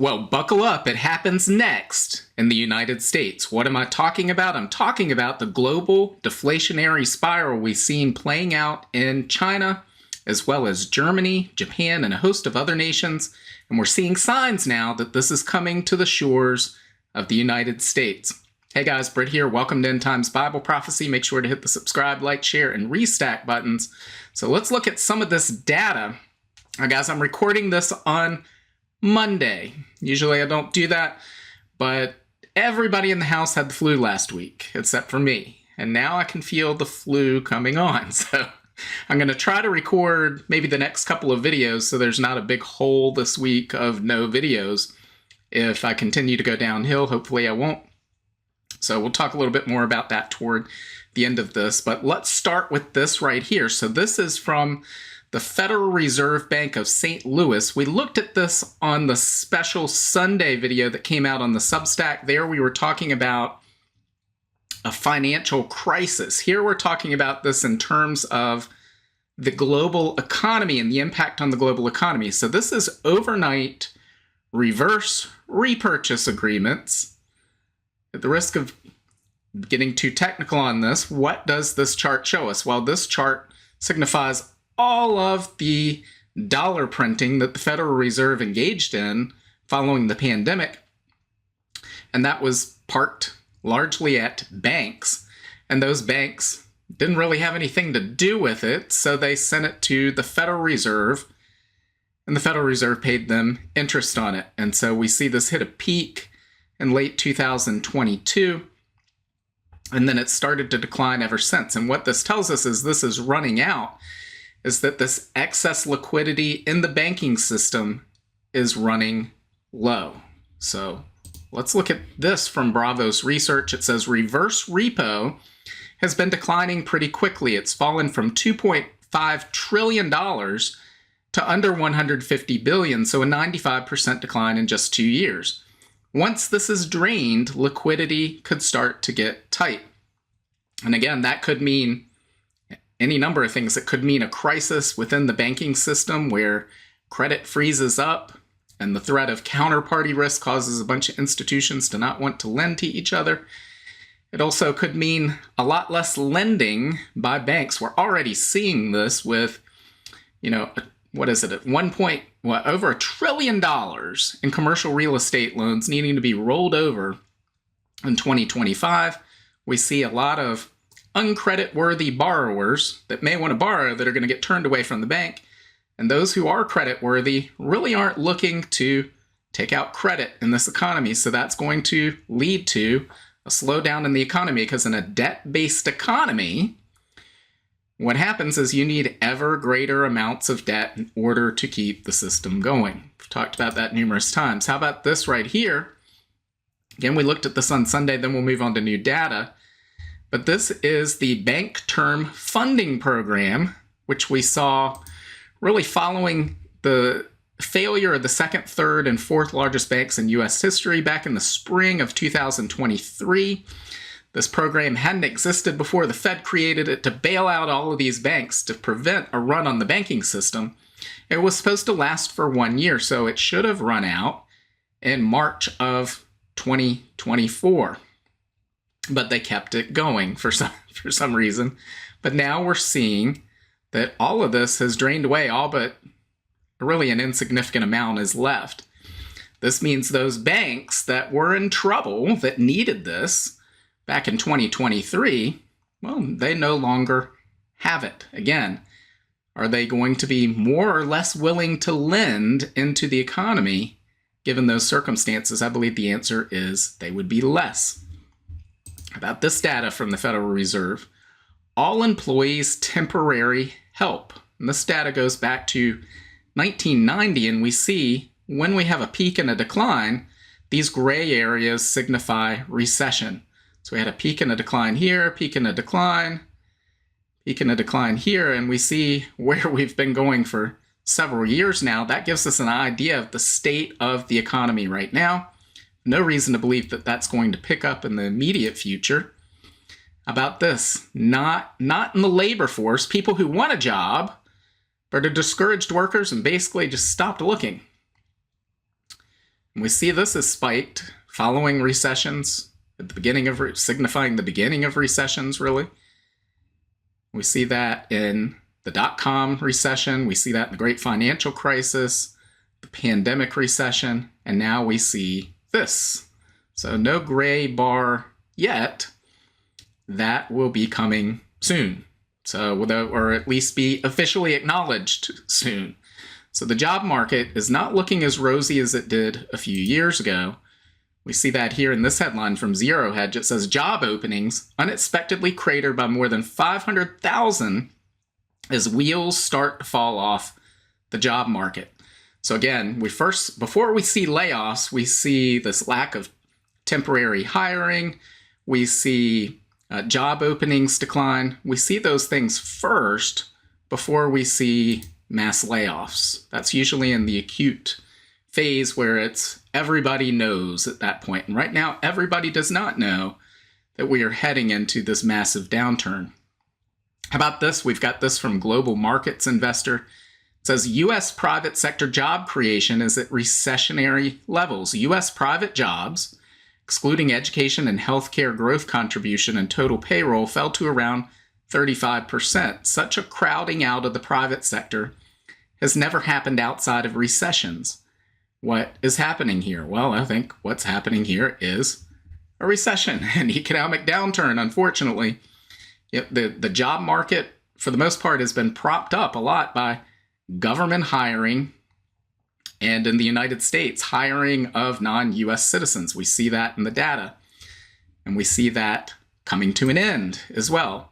Well, buckle up. It happens next in the United States. What am I talking about? I'm talking about the global deflationary spiral we've seen playing out in China, as well as Germany, Japan, and a host of other nations. And we're seeing signs now that this is coming to the shores of the United States. Hey guys, Britt here. Welcome to End Times Bible Prophecy. Make sure to hit the subscribe, like, share, and restack buttons. So let's look at some of this data. Guys, I'm recording this on Monday. Usually I don't do that, but everybody in the house had the flu last week, except for me. And now I can feel the flu coming on. So I'm going to try to record maybe the next couple of videos so there's not a big hole this week of no videos. If I continue to go downhill, hopefully I won't. So we'll talk a little bit more about that toward the end of this. But let's start with this right here. So this is from the Federal Reserve Bank of St. Louis. We looked at this on the special Sunday video that came out on the Substack. There we were talking about a financial crisis. Here we're talking about this in terms of the global economy and the impact on the global economy. So this is overnight reverse repurchase agreements. At the risk of getting too technical on this, what does this chart show us? Well, this chart signifies all of the dollar printing that the Federal Reserve engaged in following the pandemic. And that was parked largely at banks. And those banks didn't really have anything to do with it, so they sent it to the Federal Reserve, and the Federal Reserve paid them interest on it. And so we see this hit a peak in late 2022, and then it started to decline ever since. And what this tells us is this is running out, is that this excess liquidity in the banking system is running low. So let's look at this from Bravo's research. It says reverse repo has been declining pretty quickly. It's fallen from $2.5 trillion to under $150 billion, so a 95% decline in just 2 years. Once this is drained, liquidity could start to get tight. And again, that could mean any number of things. It could mean a crisis within the banking system where credit freezes up and the threat of counterparty risk causes a bunch of institutions to not want to lend to each other. It also could mean a lot less lending by banks. We're already seeing this with, what is it, at one point, over $1 trillion in commercial real estate loans needing to be rolled over in 2025. We see a lot of uncredit-worthy borrowers that may want to borrow that are going to get turned away from the bank. And those who are credit-worthy really aren't looking to take out credit in this economy. So that's going to lead to a slowdown in the economy, because in a debt-based economy, what happens is you need ever greater amounts of debt in order to keep the system going. We've talked about that numerous times. How about this right here? Again, we looked at this on Sunday, then we'll move on to new data. But this is the Bank Term Funding Program, which we saw really following the failure of the second, third, and fourth largest banks in U.S. history back in the spring of 2023. This program hadn't existed before. The Fed created it to bail out all of these banks to prevent a run on the banking system. It was supposed to last for 1 year, so it should have run out in March of 2024. But they kept it going for some reason. But now we're seeing that all of this has drained away, all but really an insignificant amount is left. This means those banks that were in trouble, that needed this back in 2023, well, they no longer have it. Again, are they going to be more or less willing to lend into the economy given those circumstances? I believe the answer is they would be less. About this data from the Federal Reserve, all employees temporary help. And this data goes back to 1990, and we see when we have a peak and a decline, these gray areas signify recession. So we had a peak and a decline here, peak and a decline, peak and a decline here, and we see where we've been going for several years now. That gives us an idea of the state of the economy right now. No reason to believe that that's going to pick up in the immediate future. About this, not in the labor force, people who want a job, but are discouraged workers and basically just stopped looking. We see this has spiked following recessions at the beginning of signifying the beginning of recessions, really. We see that in the dot-com recession. We see that in the great financial crisis, the pandemic recession, and now we see this. So no gray bar yet. That will be coming soon. So, or at least be officially acknowledged soon. So the job market is not looking as rosy as it did a few years ago. We see that here in this headline from Zero Hedge. It says job openings unexpectedly crater by more than 500,000 as wheels start to fall off the job market. So again, before we see layoffs, we see this lack of temporary hiring. We see job openings decline. We see those things first before we see mass layoffs. That's usually in the acute phase where it's everybody knows at that point. And right now, everybody does not know that we are heading into this massive downturn. How about this? We've got this from Global Markets Investor. It says U.S. private sector job creation is at recessionary levels. U.S. private jobs, excluding education and healthcare growth contribution and total payroll, fell to around 35%. Such a crowding out of the private sector has never happened outside of recessions. What is happening here? Well, I think what's happening here is a recession, an economic downturn, unfortunately. The job market, for the most part, has been propped up a lot by government hiring, and in the United States, hiring of non-U.S. citizens. We see that in the data, and we see that coming to an end as well.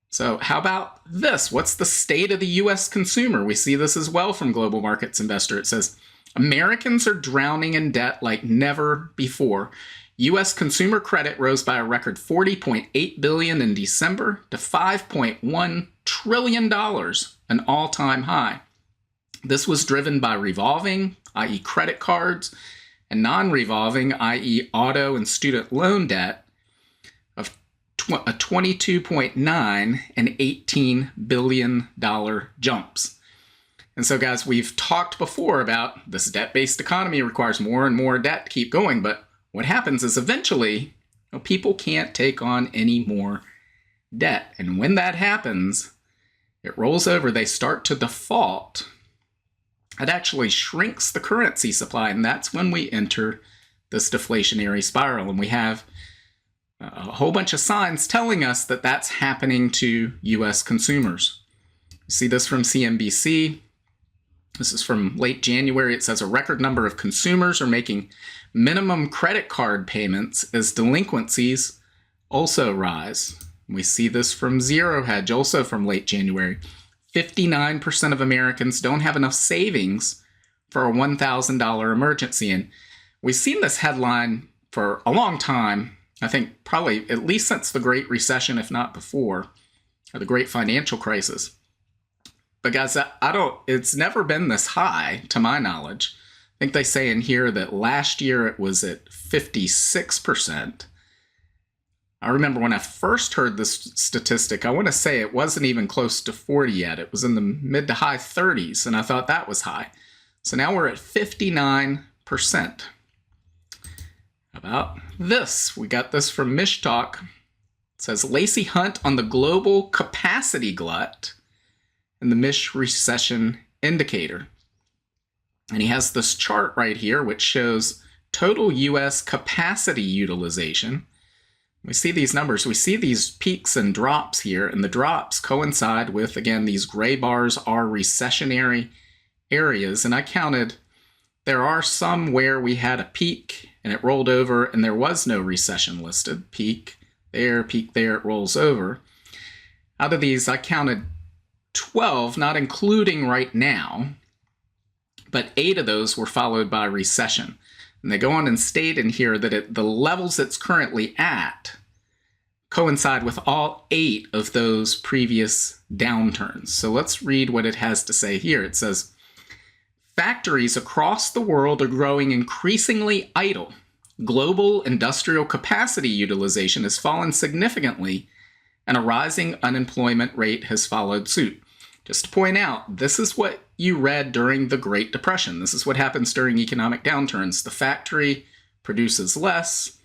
So how about this? What's the state of the U.S. consumer? We see this as well from Global Markets Investor. It says, Americans are drowning in debt like never before. U.S. consumer credit rose by a record $40.8 billion in December to $5.1 trillion, an all-time high. This was driven by revolving, i.e. credit cards, and non-revolving, i.e. auto and student loan debt, of a 22.9 and $18 billion jumps. And so, guys, we've talked before about this debt-based economy requires more and more debt to keep going, but what happens is eventually people can't take on any more debt. And when that happens, it rolls over, they start to default. It actually shrinks the currency supply, and that's when we enter this deflationary spiral. And we have a whole bunch of signs telling us that that's happening to U.S. consumers. You see this from CNBC. This is from late January. It says a record number of consumers are making minimum credit card payments as delinquencies also rise. We see this from Zero Hedge, also from late January. 59% of Americans don't have enough savings for a $1,000 emergency. And we've seen this headline for a long time. I think probably at least since the Great Recession, if not before, or the Great Financial Crisis. But guys, it's never been this high to my knowledge. I think they say in here that last year it was at 56%. I remember when I first heard this statistic, I want to say it wasn't even close to 40 yet. It was in the mid to high 30s, and I thought that was high. So now we're at 59%. How about this? We got this from Mishtalk. It says, Lacey Hunt on the global capacity glut and the Mish recession indicator. And he has this chart right here, which shows total U.S. capacity utilization. We see these numbers, we see these peaks and drops here, and the drops coincide with, again, these gray bars are recessionary areas. And I counted, there are some where we had a peak and it rolled over and there was no recession listed. Peak there, it rolls over. Out of these, I counted 12, not including right now, but 8 of those were followed by recession. And they go on and state in here that the levels it's currently at coincide with all 8 of those previous downturns. So let's read what it has to say here. It says, factories across the world are growing increasingly idle. Global industrial capacity utilization has fallen significantly, and a rising unemployment rate has followed suit. Just to point out, this is what you read during the Great Depression. This is what happens during economic downturns. The factory produces less,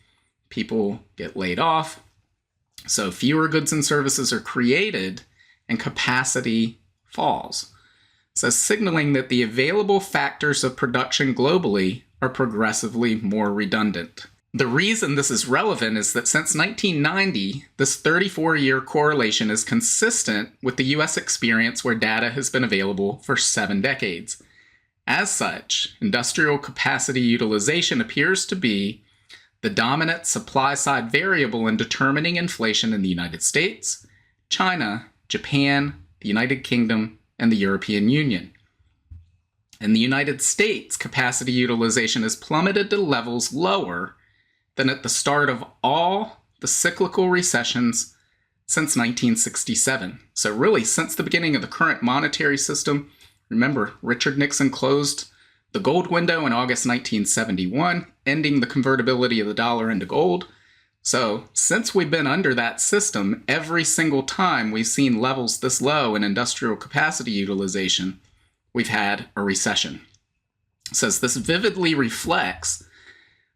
people get laid off, so fewer goods and services are created, and capacity falls. So signaling that the available factors of production globally are progressively more redundant. The reason this is relevant is that since 1990, this 34-year correlation is consistent with the US experience where data has been available for 7 decades. As such, industrial capacity utilization appears to be the dominant supply-side variable in determining inflation in the United States, China, Japan, the United Kingdom, and the European Union. In the United States, capacity utilization has plummeted to levels lower than at the start of all the cyclical recessions since 1967. So really, since the beginning of the current monetary system, remember, Richard Nixon closed the gold window in August 1971, ending the convertibility of the dollar into gold. So since we've been under that system, every single time we've seen levels this low in industrial capacity utilization, we've had a recession. It says this vividly reflects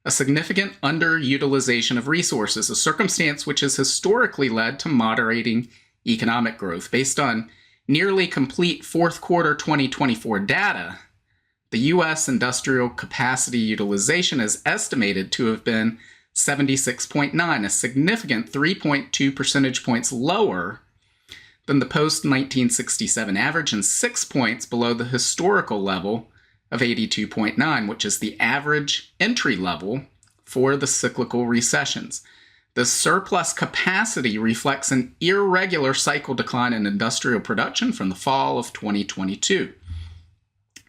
a significant underutilization of resources, a circumstance which has historically led to moderating economic growth. Based on nearly complete fourth quarter 2024 data, the U.S. industrial capacity utilization is estimated to have been 76.9, a significant 3.2 percentage points lower than the post-1967 average and 6 points below the historical level of 82.9, which is the average entry level for the cyclical recessions. The surplus capacity reflects an irregular cycle decline in industrial production from the fall of 2022.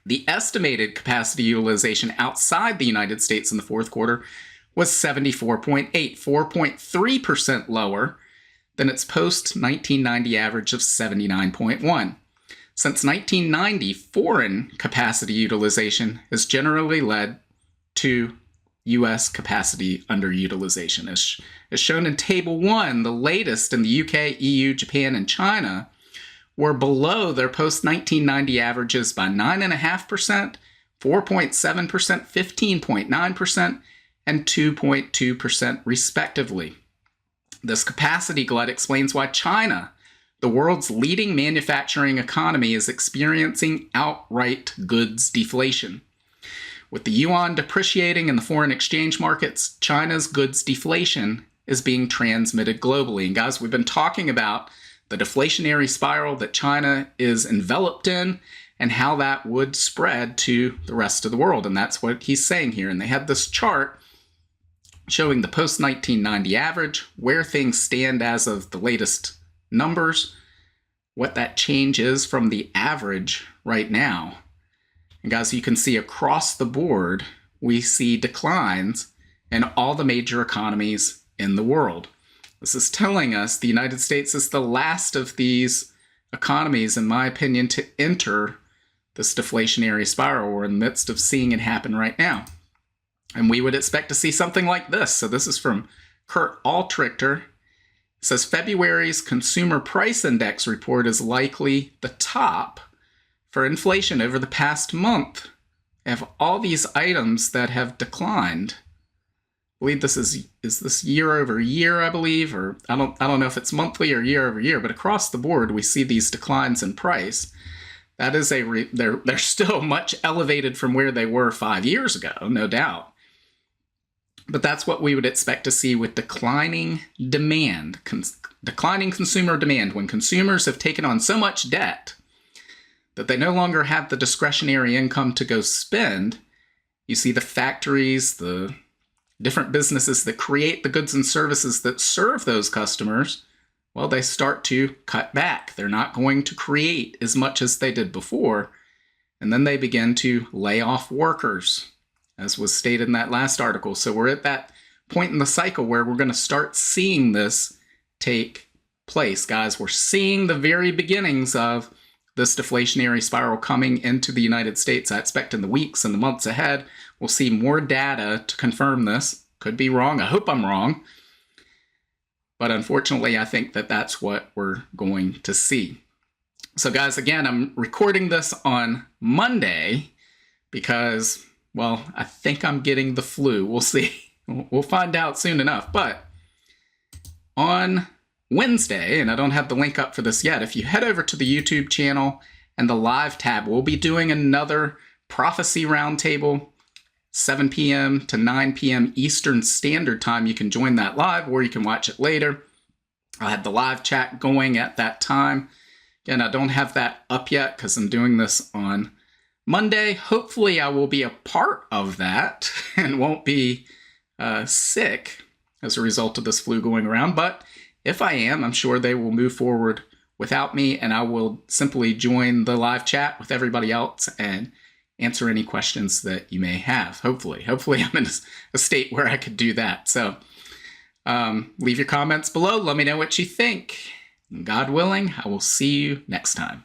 The estimated capacity utilization outside the United States in the fourth quarter was 74.8, 4.3% lower than its post-1990 average of 79.1. Since 1990, foreign capacity utilization has generally led to U.S. capacity underutilization. As shown in Table 1, the latest in the UK, EU, Japan, and China were below their post-1990 averages by 9.5%, 4.7%, 15.9%, and 2.2% respectively. This capacity glut explains why China, the world's leading manufacturing economy, is experiencing outright goods deflation. With the yuan depreciating in the foreign exchange markets, China's goods deflation is being transmitted globally. And guys, we've been talking about the deflationary spiral that China is enveloped in and how that would spread to the rest of the world. And that's what he's saying here. And they had this chart showing the post-1990 average, where things stand as of the latest numbers, what that change is from the average right now. And guys, you can see across the board, we see declines in all the major economies in the world. This is telling us the United States is the last of these economies, in my opinion, to enter this deflationary spiral. We're in the midst of seeing it happen right now. And we would expect to see something like this. So this is from Kurt Altrichter. It says February's Consumer Price Index report is likely the top for inflation over the past month. I have all these items that have declined. I believe this is this year over year, I believe, or I don't know if it's monthly or year over year, but across the board we see these declines in price. That is they're still much elevated from where they were 5 years ago, no doubt. But that's what we would expect to see with declining demand, declining consumer demand, when consumers have taken on so much debt that they no longer have the discretionary income to go spend. You see the factories, the different businesses that create the goods and services that serve those customers, well, they start to cut back. They're not going to create as much as they did before, and then they begin to lay off workers, as was stated in that last article. So we're at that point in the cycle where we're going to start seeing this take place. Guys, we're seeing the very beginnings of this deflationary spiral coming into the United States. I expect in the weeks and the months ahead, we'll see more data to confirm this. Could be wrong. I hope I'm wrong. But unfortunately, I think that that's what we're going to see. So guys, again, I'm recording this on Monday because, well, I think I'm getting the flu. We'll see. We'll find out soon enough. But on Wednesday, and I don't have the link up for this yet, if you head over to the YouTube channel and the live tab, we'll be doing another prophecy roundtable, 7 p.m. to 9 p.m. Eastern Standard Time. You can join that live or you can watch it later. I'll have the live chat going at that time. Again, I don't have that up yet because I'm doing this on Monday. Hopefully I will be a part of that and won't be sick as a result of this flu going around. But if I am, I'm sure they will move forward without me, and I will simply join the live chat with everybody else and answer any questions that you may have. Hopefully I'm in a state where I could do that. So leave your comments below. Let me know what you think. God willing, I will see you next time.